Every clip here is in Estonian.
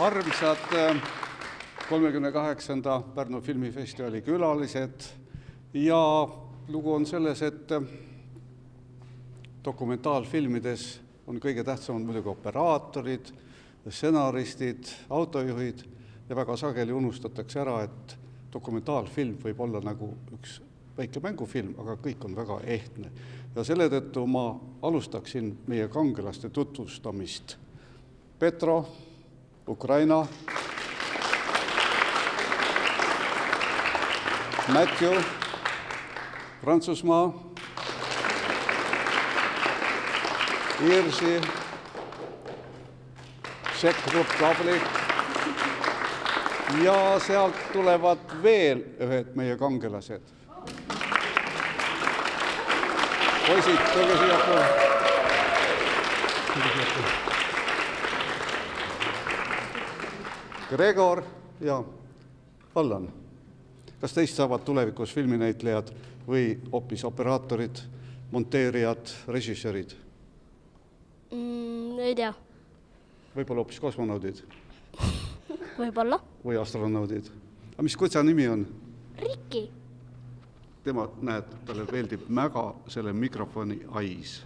Armsad 38. Pärnu filmifestivali külalised ja lugu on selles, et dokumentaalfilmides on kõige tähtsamad muidugi operaatorid, stsenaristid, autojuhid ja väga sageli unustatakse ära, et dokumentaalfilm võib olla nagu üks väike mängufilm, aga kõik on väga ehtne. Ja selle tõttu ma alustaksin meie kangelaste tutvustamist. Petro, Ukraina, Matthew, Prantsusmaa, Irsi, Czech Republic ja sealt tulevad veel ühed meie kangelased. Poisid, tulge siia. Gregor ja Allan. Kas teist saavad tulevikus filminäitlejad või hoopis operaatorid, monteerijad, režissöörid? Ei tea. Võib-olla hoopis kosmonaudid? Võib-olla. Või astronaudid? Aga mis kutsa nimi on? Rikki. Tema, näed, talle meeldib mäga selle mikrofoni ais.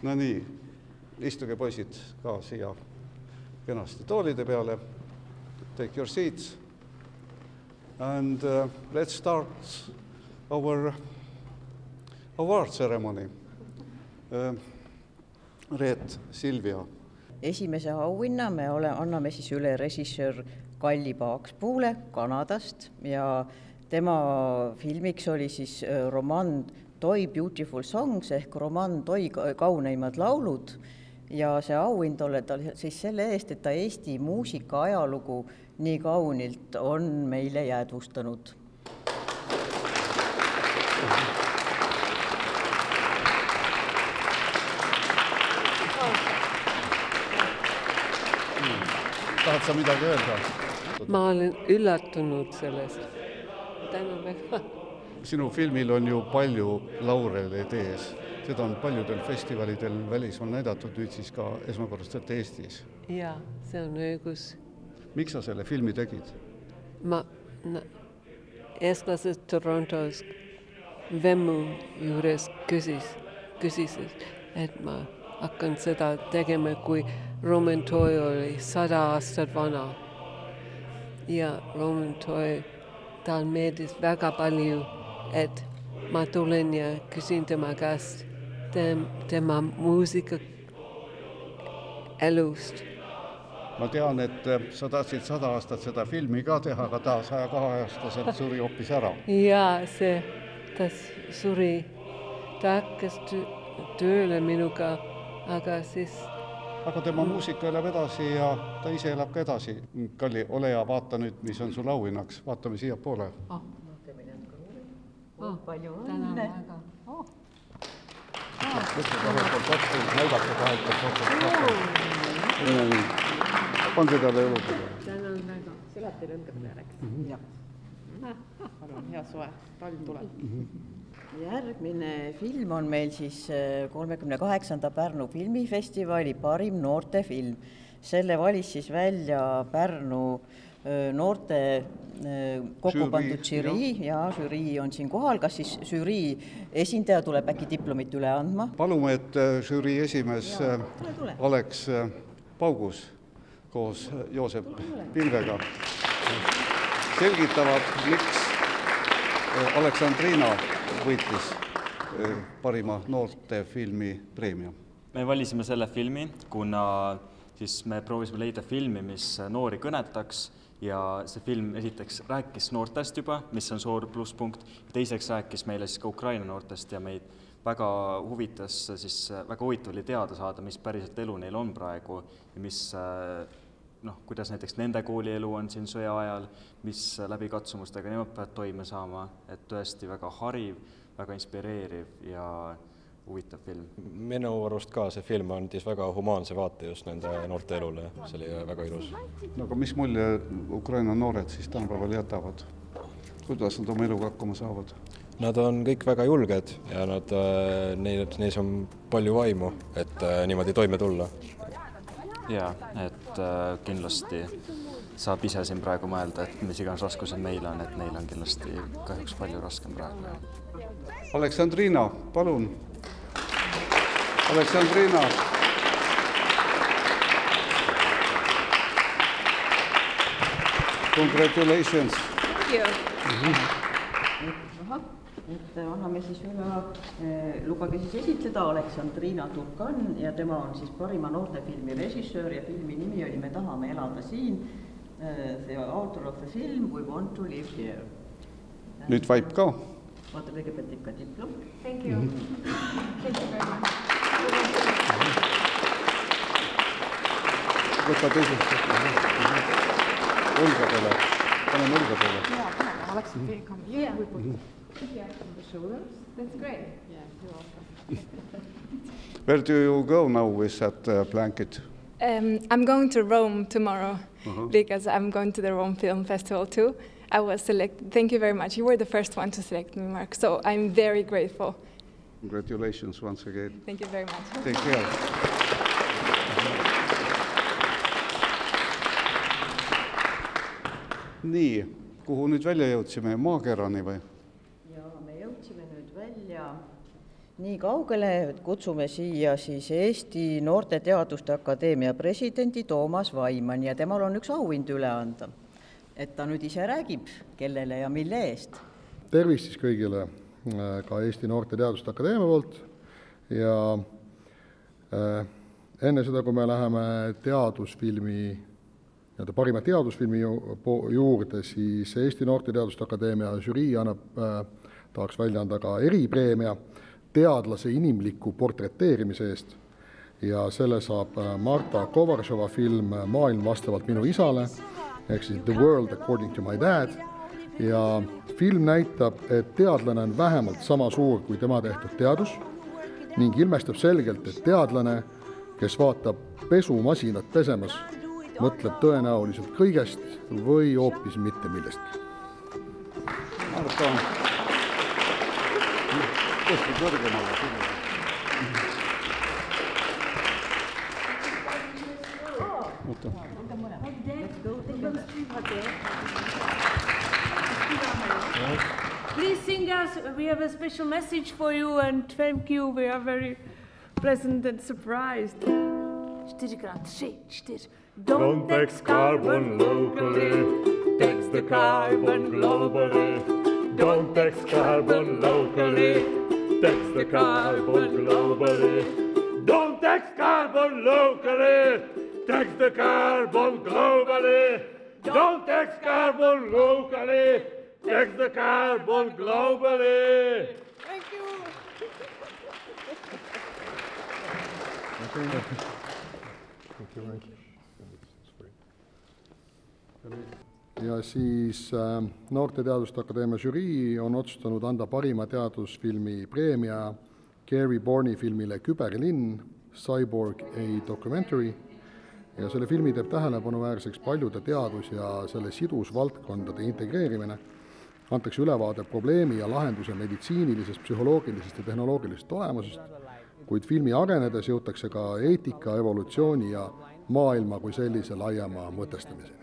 No nii, istuge poisid ka siia kenasti toolide peale. Take your seats. And let's start our award ceremony. Reet, Silvia. Esimese auhinna me anname siis üle režissöör Kalli Paakspuule Kanadast ja tema filmiks oli siis roman Toi Beautiful Songs ehk roman Toi kauneimad laulud. Ja see auhind oli tal siis selle eest, et ta Eesti muusika ajalugu nii kaunilt on meile jäädvustanud. Tahad sa midagi öelda? Ma olen üllatunud sellest. Tänan väga. Sinu filmil on ju palju laureleid ees. Seda on paljudel festivalidel välismaal näidatud, nüüd siis ka esmakorrastelt Eestis. Jaa, see on õigus. Miks sa selle filmi tegid? Ma eestlased Torontos Vemmu juures küsisid, et ma hakkan seda tegema, kui Roman Toi oli 100 aastat vana. Ja Roman Toi, tal meeldis väga palju, et ma tulen ja küsin tema käest tema muusika elust. Ma tean, et sa tahtsid 100 aastat seda filmi ka teha, aga ta 102-aastaselt suri hoopis ära. Jaa, ta suri. Ta hakkas tööle minuga, aga siis... Aga tema muusika elab edasi ja ta ise elab ka edasi. Kalli, ole ja vaata nüüd, mis on sul auhinnaks. Vaatame siia poole. Palju õnne. Pange talle õlutele. Tänan väga. Selate lõngad me läks. Palun, hea soe, talv tuleb. Järgmine film on meil siis 38. Pärnu filmifestivali parim noortefilm. Selle valis siis välja Pärnu noorte kokku pandud žürii ja žürii on siin kohal. Kas siis žürii esindaja tuleb äkki diplomit üle andma? Palume, et žürii esimees Alex Paugus koos Joosep Pilvega selgitavad, miks Aleksandriina võitis parima noortefilmi preemia. Me valisime selle filmi, kuna siis me proovisime leida filmi, mis noori kõnetaks ja see film esiteks rääkis noortest juba, mis on suur plusspunkt, ja teiseks rääkis meile siis ka Ukraina noortest ja meid väga huvitas, siis väga huvitav oli teada saada, mis päriselt elu neil on praegu ja mis, kuidas näiteks nende koolielu on siin sõja ajal, mis läbi katsumustega nemad peavad toime saama, et tõesti väga hariv, väga inspireeriv ja huvitav film. Minu arust ka see film andis väga humaanse vaate just nende noorte elule, see oli väga ilus. No aga mis mulje Ukraina noored siis tänapäeval jätavad? Kuidas nad oma eluga hakkama saavad? Nad on kõik väga julged ja neis on palju vaimu, et niimoodi toime tulla. Ja, et kindlasti saab ise siin praegu mõelda, et mis iganes raskused meil on, et neil on kindlasti kahjuks palju raskem praegu. Aleksandriina, palun. Aleksandriina. Congratulations. Thank you. Et anname siis üle, lubage siis esitleda Aleksandriina Turkan ja tema on siis parima noortefilmi režissöör ja filmi nimi oli Me tahame elada siin. The author of the film We want to live here. Nüüd vaip ka. Vaata kõigepealt ikka diplom. Thank you. Thank you very much. Võta teisest. Õlgadele. Paneme õlgadele. Yeah, Aleksandriina, come here. We put here on the shoulders. That's great. Yeah, you're welcome. Where do you go now with that blanket? I'm going to Rome tomorrow because I'm going to the Rome Film Festival too. I was selected. Thank you very much. You were the first one to select me, Mark. So I'm very grateful. Congratulations once again. Thank you very much. Take care. Nii, kuhu nüüd välja jõudsime? Maakerani või? Ja me jõudsime nüüd välja nii kaugele, et kutsume siia siis Eesti Noorteteaduste Akadeemia presidendi Toomas Vaiman ja temal on üks auhind üle anda. Et ta nüüd ise räägib, kellele ja mille eest. Tervist siis kõigile ka Eesti Noorteteaduste Akadeemia poolt ja enne seda, kui me läheme parima teadusfilmi juurde, siis Eesti Noorteteaduste Akadeemia žürii tahaks välja anda ka eripreemia teadlase inimliku portreteerimise eest ja selle saab Marta Kovarsova film Maailm vastavalt minu isale ehk siis The World According to My Dad ja film näitab, et teadlane on vähemalt sama suur kui tema tehtud teadus ning ilmestab selgelt, et teadlane, kes vaatab pesumasinat pesemas, mõtleb tõenäoliselt kõigest või hoopis mitte millestki. Marta, tõesti kõrgemale. Please sing us. We have a special message for you and thank you. We are very pleasant and surprised. Don't tax carbon locally, tax the carbon globally. Don't tax carbon locally, tax the carbon globally. Don't tax carbon locally, tax the carbon globally. Don't tax carbon locally, tax the carbon globally. Thank you. Ja siis Noorteteaduste Akadeemia žürii on otsustanud anda parima teadusfilmi preemia Gary Borni filmile Küberlinn, Cyborg A Documentary ja selle filmi teeb tähelepanuväärseks paljude teadus- ja selle sidusvaldkondade integreerimine antakse ülevaade probleemi ja lahenduse meditsiinilisest, psühholoogilisest ja tehnoloogilisest olemusest, kuid filmi arenedes jõutakse ka eetika, evolutsiooni ja maailma kui sellise laiema mõtestamiseni.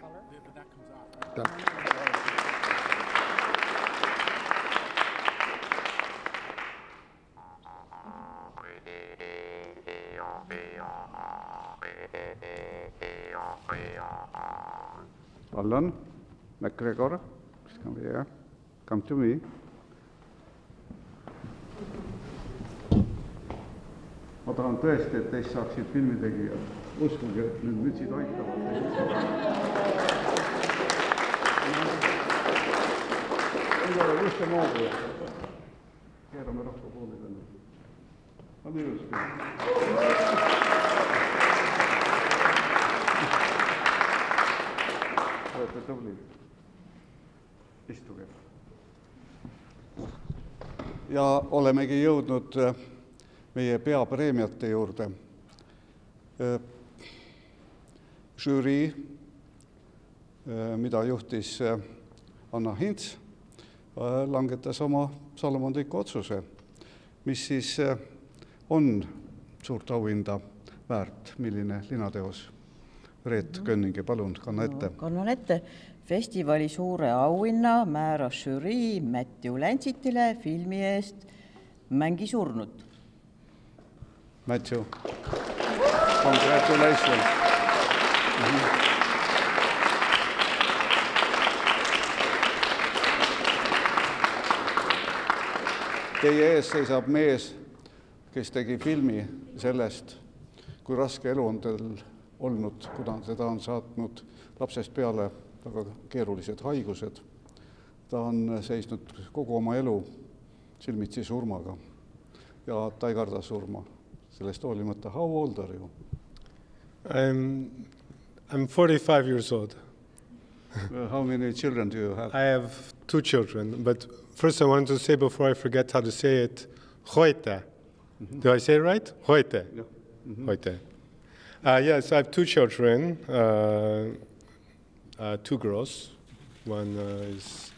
Alan McGregor, come here. Come to me. Ma tahan tõesti, et teist saaksid filmitegijad. Uskuge, et need mütsid aitavad. Ei ole just moodi. Keerame rahva pooli tänu. On ilus film. Olete tublid. Istuge. Ja olemegi jõudnud meie peapreemiate juurde. Žürii, mida juhtis Anna Hints, langetas oma salomondliku otsuse, mis siis on suurt auhinda väärt, milline linateos. Reet Könninge, palun, kanna ette. Kannan ette. Festivali suure auhinna määras žürii Matthew Lancetile filmi eest Mängi surnud. Matthew, congratulations. Teie ees seisab mees, kes tegi filmi sellest, kui raske elu on teil olnud, kuna teda on saatnud lapsest peale väga keerulised haigused. Ta on seisnud kogu oma elu silmitsi surmaga ja ta ei karda surma. Sellest hoolimata, how old are you? I'm 45 years old. How many children do you have? I have 2 children, but first I wanted to say before I forget how to say it, heute. Do I say it right? Heute. Yeah. Heute. Yes, I have 2 children, 2 girls. One is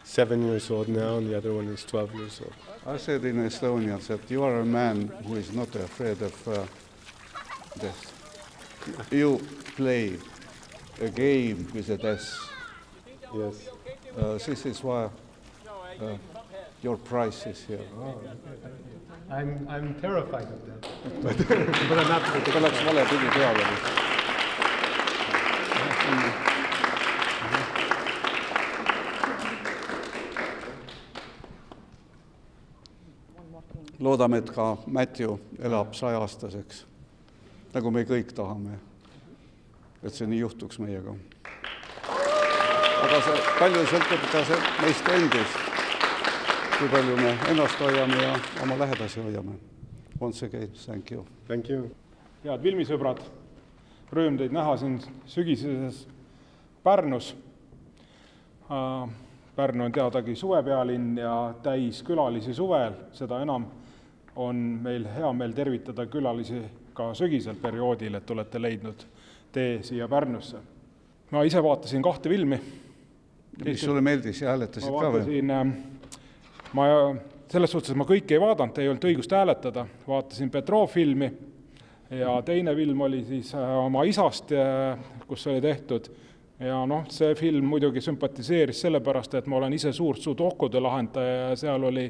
7 years old now, and the other one is 12 years old. I said in Estonian that you are a man who is not afraid of death. You play a game with a death. Yes. This is why your prize is here. Oh, I'm terrified of that, but I'm not. Läks vale pidi peale. Loodame, et ka Matthew elab 100-aastaseks, nagu me kõik tahame, et see nii juhtuks meiega. Aga see palju sõltub ka meist endist, kui palju me ennast hoiame ja oma lähedasi hoiame. Once again, thank you. Thank you. Head filmisõbrad, rõõm teid näha siin sügiseses Pärnus. Pärnu on teadagi suvepealinn ja täis külalisi suvel, seda enam on meil hea meel tervitada külalisi ka sügisel perioodil, et olete leidnud tee siia Pärnusse. Ma ise vaatasin 2 filmi. Mis sulle meeldis ja hääletasid ka või? Selles suhtes, et ma kõike ei vaadanud, ei olnud õigust hääletada. Vaatasin Petrov filmi ja teine film oli siis oma isast, kus oli tehtud. Ja see film muidugi sümpatiseeris sellepärast, et ma olen ise suurt sudokude lahendaja ja seal oli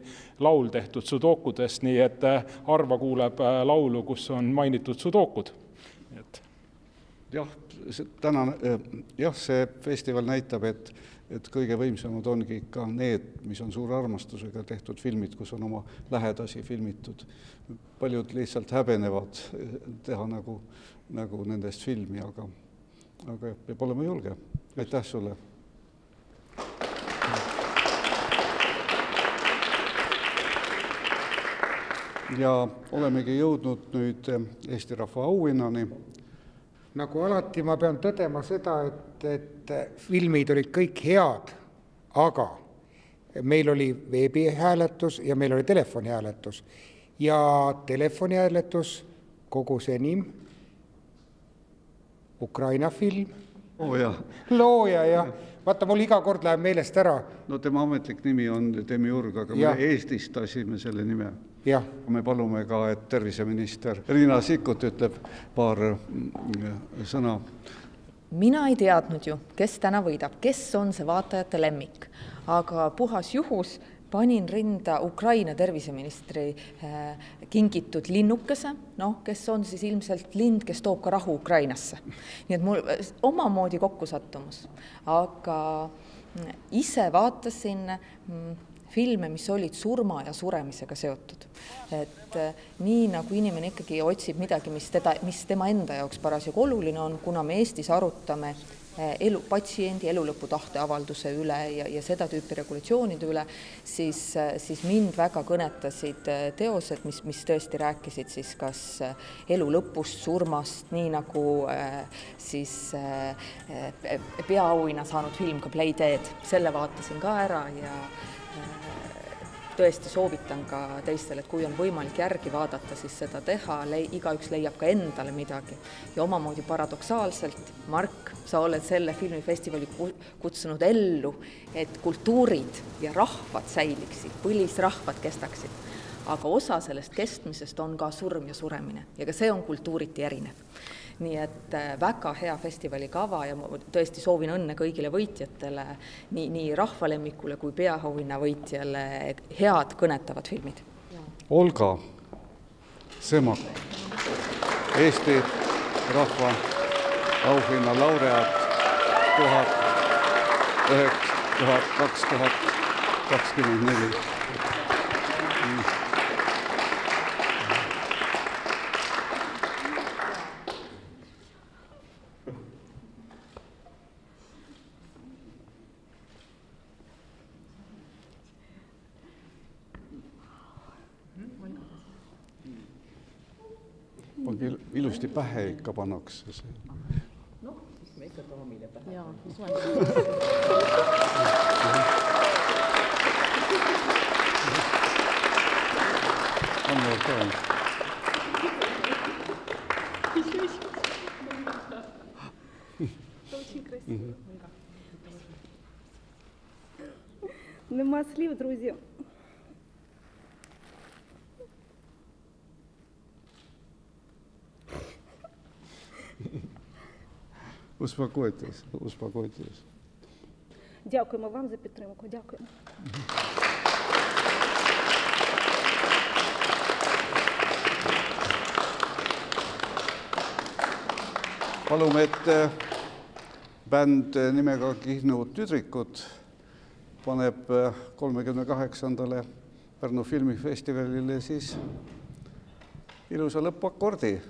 laul tehtud sudokudest, nii et harva kuuleb laulu, kus on mainitud sudokud. Jah, see festival näitab, et kõige võimsamad ongi ikka need, mis on suure armastusega tehtud filmid, kus on oma lähedasi filmitud. Paljud lihtsalt häbenevad teha nagu nendest filmi, aga peab olema julge. Aitäh sulle. Ja olemegi jõudnud nüüd Eesti Rahva auhinnani. Nagu alati ma pean tõdema seda, et filmid olid kõik head, aga meil oli veebihääletus ja meil oli telefonihääletus. Ja telefonihääletus kogus enim Ukraina film looja ja vaata, mul iga kord läheb meelest ära. No tema ametlik nimi on Demiurg, aga me eestistasime selle nime. Me palume ka, et terviseminister Riina Sikkut ütleb paar sõna. Mina ei teadnud ju, kes täna võidab, kes on see vaatajate lemmik, aga puhas juhus panin rinda Ukraina terviseministri kingitud linnukese, kes on siis ilmselt lind, kes toob ka rahu Ukrainasse. Nii et mul omamoodi kokkusattumus, aga ise vaatasin filme, mis olid surma ja suremisega seotud. Et nii nagu inimene ikkagi otsib midagi, mis tema enda jaoks parasjagu oluline on, kuna me Eestis arutame patsiendi elulõpu tahteavalduse üle ja seda tüüpi regulatsioonide üle, siis mind väga kõnetasid teosed, mis tõesti rääkisid siis kas elu lõpust, surmast, nii nagu siis peaauhinna saanud film ka Play Dead. Selle vaatasin ka ära ja tõesti soovitan ka teistele, et kui on võimalik järgi vaadata, siis seda teha, igaüks leiab ka endale midagi. Ja omamoodi paradoksaalselt, Mark, sa oled selle filmifestivali kutsunud ellu, et kultuurid ja rahvad säiliksid, põlisrahvad kestaksid. Aga osa sellest kestmisest on ka surm ja suremine ja ka see on kultuuriti erinev. Nii et väga hea festivali kava ja ma tõesti soovin õnne kõigile võitjatele, nii rahvalemmikule kui peaauhinna võitjale, head kõnetavad filmid. Olga Semak, Eesti rahva auhinna laureaat 2024. Ilusti pähe ikka pannakse see. Noh, siis me ikka daamile pähe. Jaa, mis ma Нема слів, друзі. Успокойтесь, успокойтесь. Дякуємо вам за підтримку. Дякуємо. Palume, et bänd nimega Kihnu tüdrikud paneb 38. Pärnu filmifestivalile siis ilusa lõpuakordi.